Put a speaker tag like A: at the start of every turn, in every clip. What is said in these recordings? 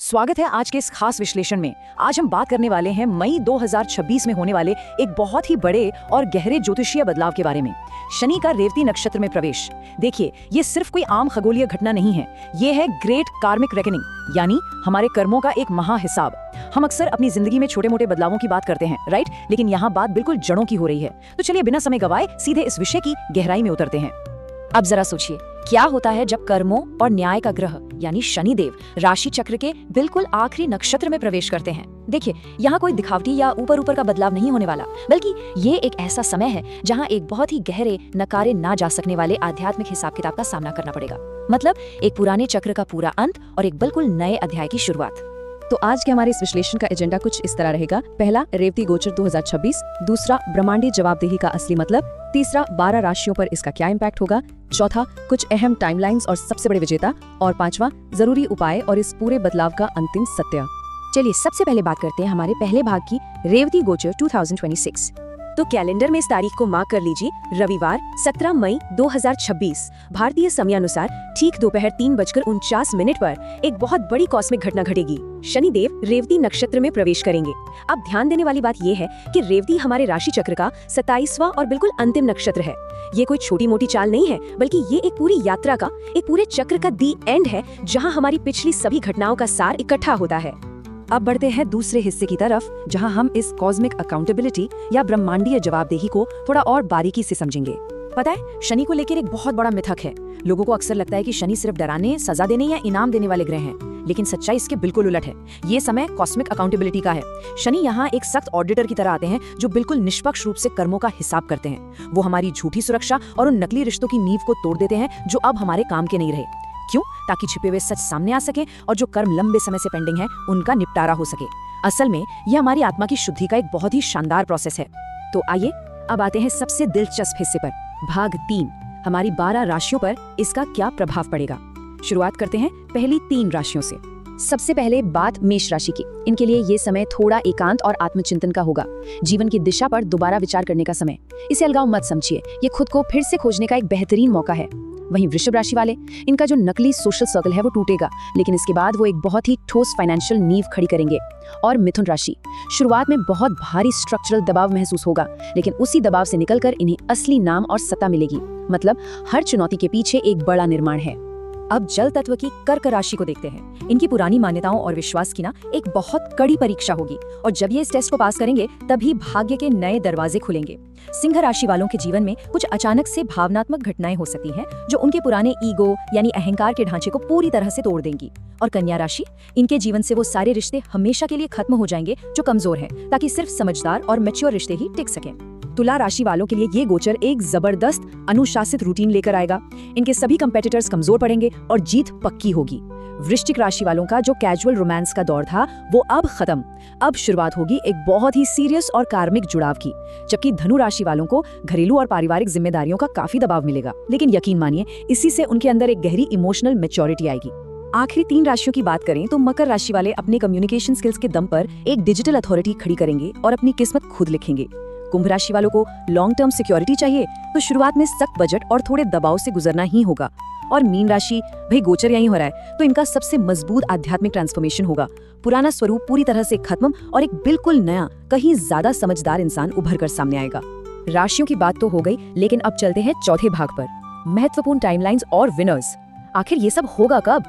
A: स्वागत है आज के इस खास विश्लेषण में। आज हम बात करने वाले हैं मई 2026 में होने वाले एक बहुत ही बड़े और गहरे ज्योतिषीय बदलाव के बारे में, शनि का रेवती नक्षत्र में प्रवेश। देखिए, ये सिर्फ कोई आम खगोलीय घटना नहीं है, ये है ग्रेट कार्मिक रेकनिंग, यानी हमारे कर्मों का एक महा हिसाब। हम अक्सर अपनी जिंदगी में छोटे मोटे बदलावों की बात करते हैं, राइट? लेकिन यहाँ बात बिल्कुल जड़ों की हो रही है। तो चलिए बिना समय गवाए सीधे इस विषय की गहराई में उतरते हैं। अब जरा सोचिए, क्या होता है जब कर्मों और न्याय का ग्रह यानी शनिदेव राशि चक्र के बिल्कुल आखिरी नक्षत्र में प्रवेश करते हैं। देखिए, यहाँ कोई दिखावटी या ऊपर ऊपर का बदलाव नहीं होने वाला, बल्कि ये एक ऐसा समय है जहाँ एक बहुत ही गहरे, नकारे ना जा सकने वाले आध्यात्मिक हिसाब किताब का सामना करना पड़ेगा। मतलब एक पुराने चक्र का पूरा अंत और एक बिल्कुल नए अध्याय की शुरुआत।
B: तो आज के हमारे इस विश्लेषण का एजेंडा कुछ इस तरह रहेगा। पहला, रेवती गोचर 2026। दूसरा, ब्रह्मांडीय जवाबदेही का असली मतलब। तीसरा, 12 राशियों पर इसका क्या इम्पैक्ट होगा। चौथा, कुछ अहम टाइमलाइंस और सबसे बड़े विजेता। और पांचवा, जरूरी उपाय और इस पूरे बदलाव का अंतिम सत्य।
C: चलिए सबसे पहले बात करते हैं हमारे पहले भाग की, रेवती गोचर 2026। तो कैलेंडर में इस तारीख को मार्क कर लीजिए, रविवार 17 मई 2026 भारतीय समयानुसार ठीक दोपहर 3:49 पर एक बहुत बड़ी कॉस्मिक घटना घटेगी। शनिदेव रेवती नक्षत्र में प्रवेश करेंगे। अब ध्यान देने वाली बात यह है कि रेवती हमारे राशि चक्र का 27वां और बिल्कुल अंतिम नक्षत्र है। ये कोई छोटी मोटी चाल नहीं है, बल्कि ये एक पूरी यात्रा का, एक पूरे चक्र का दी एंड है, जहाँ हमारी पिछली सभी घटनाओं का सार इकट्ठा होता है।
B: अब बढ़ते हैं दूसरे हिस्से की तरफ, जहां हम इस कॉस्मिक अकाउंटेबिलिटी या ब्रह्मांडीय जवाबदेही को थोड़ा और बारीकी से समझेंगे।
A: पता है, शनि को लेकर एक बहुत बड़ा मिथक है। लोगों को अक्सर लगता है कि शनि सिर्फ डराने, सजा देने या इनाम देने वाले ग्रह हैं, लेकिन सच्चाई इसके बिल्कुल उलट है। ये समय कॉस्मिक अकाउंटेबिलिटी का है। शनि यहाँ एक सख्त ऑडिटर की तरह आते हैं, जो बिल्कुल निष्पक्ष रूप से कर्मों का हिसाब करते हैं। वो हमारी झूठी सुरक्षा और उन नकली रिश्तों की नींव को तोड़ देते हैं जो अब हमारे काम के नहीं रहे। क्यों? ताकि छिपे हुए सच सामने आ सके और जो कर्म लंबे समय से पेंडिंग है उनका निपटारा हो सके। असल में यह हमारी आत्मा की शुद्धि का एक बहुत ही शानदार प्रोसेस है। तो आइए अब आते हैं सबसे दिलचस्प हिस्से पर, भाग 3, हमारी 12 राशियों पर इसका क्या प्रभाव पड़ेगा। शुरुआत करते हैं पहली 3 राशियों से।
C: सबसे पहले बात मेष राशि की। इनके लिए ये समय थोड़ा एकांत और आत्मचिंतन का होगा। जीवन की दिशा पर दोबारा विचार करने का समय। इसे अलगाव मत समझिए, ये खुद को फिर से खोजने का एक बेहतरीन मौका है। वहीं वृषभ राशि वाले, इनका जो नकली सोशल सर्कल है वो टूटेगा, लेकिन इसके बाद वो एक बहुत ही ठोस फाइनेंशियल नींव खड़ी करेंगे। और मिथुन राशि, शुरुआत में बहुत भारी स्ट्रक्चरल दबाव महसूस होगा, लेकिन उसी दबाव से निकलकर इन्हें असली नाम और सत्ता मिलेगी। मतलब हर चुनौती के पीछे एक बड़ा निर्माण है।
A: अब जल तत्व की कर्क राशि को देखते हैं। इनकी पुरानी मान्यताओं और विश्वास की एक बहुत कड़ी परीक्षा होगी, और जब ये इस टेस्ट को पास करेंगे तभी भाग्य के नए दरवाजे खुलेंगे। सिंह राशि वालों के जीवन में कुछ अचानक से भावनात्मक घटनाएं हो सकती हैं, जो उनके पुराने ईगो यानी अहंकार के ढांचे को पूरी तरह से तोड़ देंगी। और कन्या राशि, इनके जीवन से वो सारे रिश्ते हमेशा के लिए खत्म हो जाएंगे जो कमजोर हैं, ताकि सिर्फ समझदार और मैच्योर रिश्ते ही टिक सकें। तुला राशि वालों के लिए ये गोचर एक जबरदस्त अनुशासित रूटीन लेकर आएगा। इनके सभी कंपेटिटर्स कमजोर पड़ेंगे और जीत पक्की होगी। वृश्चिक राशि वालों का जो कैजुअल रोमांस का दौर था वो अब खत्म। अब शुरुआत होगी एक बहुत ही सीरियस और कार्मिक जुड़ाव की। जबकि धनु राशि वालों को घरेलू और पारिवारिक जिम्मेदारियों का काफी दबाव मिलेगा, लेकिन यकीन मानिए इसी से उनके अंदर एक गहरी इमोशनल मैच्योरिटी आएगी। आखिरी 3 राशियों की बात करें तो मकर राशि वाले अपने कम्युनिकेशन स्किल्स के दम पर एक डिजिटल अथॉरिटी खड़ी करेंगे और अपनी किस्मत खुद लिखेंगे। कुंभ राशि वालों को लॉन्ग टर्म सिक्योरिटी चाहिए, तो शुरुआत में सख्त बजट और थोड़े दबाव से गुजरना ही होगा। और मीन राशि, भाई गोचर यहीं हो रहा है, तो इनका सबसे मजबूत आध्यात्मिक ट्रांसफॉर्मेशन होगा। पुराना स्वरूप पूरी तरह से खत्म और एक बिल्कुल नया, कहीं ज्यादा समझदार इंसान उभर कर सामने आएगा। राशियों की बात तो हो गई, लेकिन अब चलते हैं चौथे भाग पर, महत्वपूर्ण टाइमलाइंस और विनर्स। आखिर ये सब होगा कब?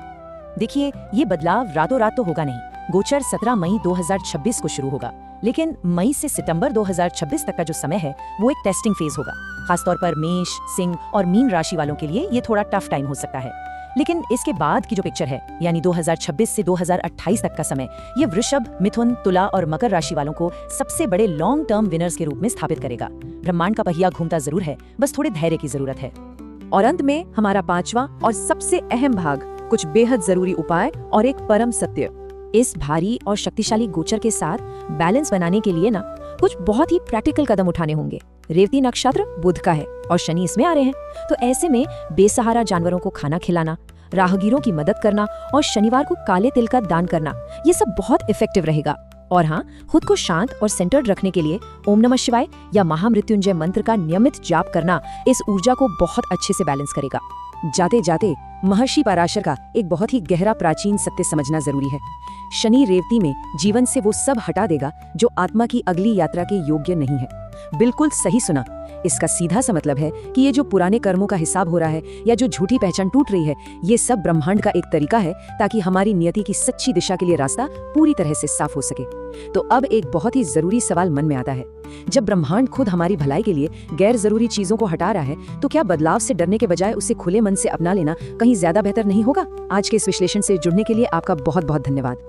A: देखिए, ये बदलाव रातों रात तो होगा नहीं। गोचर 17 मई 2026 को शुरू होगा, लेकिन मई से सितंबर 2026 तक का जो समय है वो एक टेस्टिंग फेज होगा। खासतौर पर मेष, सिंह और मीन राशि वालों के लिए ये थोड़ा टफ टाइम हो सकता है। लेकिन इसके बाद की जो पिक्चर है, यानी 2026 से 2028 तक का समय, ये वृषभ, मिथुन, तुला और मकर राशि वालों को सबसे बड़े लॉन्ग टर्म विनर्स के रूप में स्थापित करेगा। ब्रह्मांड का पहिया घूमता जरूर है, बस थोड़े धैर्य की जरूरत है।
B: और अंत में हमारा 5वां और सबसे अहम भाग, कुछ बेहद जरूरी उपाय और एक परम सत्य।
C: इस भारी और शक्तिशाली गोचर के साथ बैलेंस बनाने के लिए कुछ बहुत ही प्रैक्टिकल कदम उठाने होंगे। रेवती नक्षत्र बुध का है और शनि इसमें आ रहे हैं, तो ऐसे में बेसहारा जानवरों को खाना खिलाना, राहगीरों की मदद करना और शनिवार को काले तिल का दान करना, ये सब बहुत इफेक्टिव रहेगा। और हाँ, खुद को शांत और सेंटर्ड रखने के लिए ओम नमः शिवाय या महामृत्युंजय मंत्र का नियमित जाप करना इस ऊर्जा को बहुत अच्छे से बैलेंस करेगा। जाते जाते महर्षि पराशर का एक बहुत ही गहरा प्राचीन सत्य समझना जरूरी है। शनि रेवती में जीवन से वो सब हटा देगा जो आत्मा की अगली यात्रा के योग्य नहीं है। बिल्कुल सही सुना। इसका सीधा सा मतलब है कि ये जो पुराने कर्मों का हिसाब हो रहा है या जो झूठी पहचान टूट रही है, ये सब ब्रह्मांड का एक तरीका है ताकि हमारी नियति की सच्ची दिशा के लिए रास्ता पूरी तरह से साफ हो सके। तो अब एक बहुत ही जरूरी सवाल मन में आता है, जब ब्रह्मांड खुद हमारी भलाई के लिए गैर जरूरी चीजों को हटा रहा है, तो क्या बदलाव से डरने के बजाय उसे खुले मन से अपना लेना कहीं ज्यादा बेहतर नहीं होगा? आज के इस विश्लेषण से जुड़ने के लिए आपका बहुत बहुत धन्यवाद।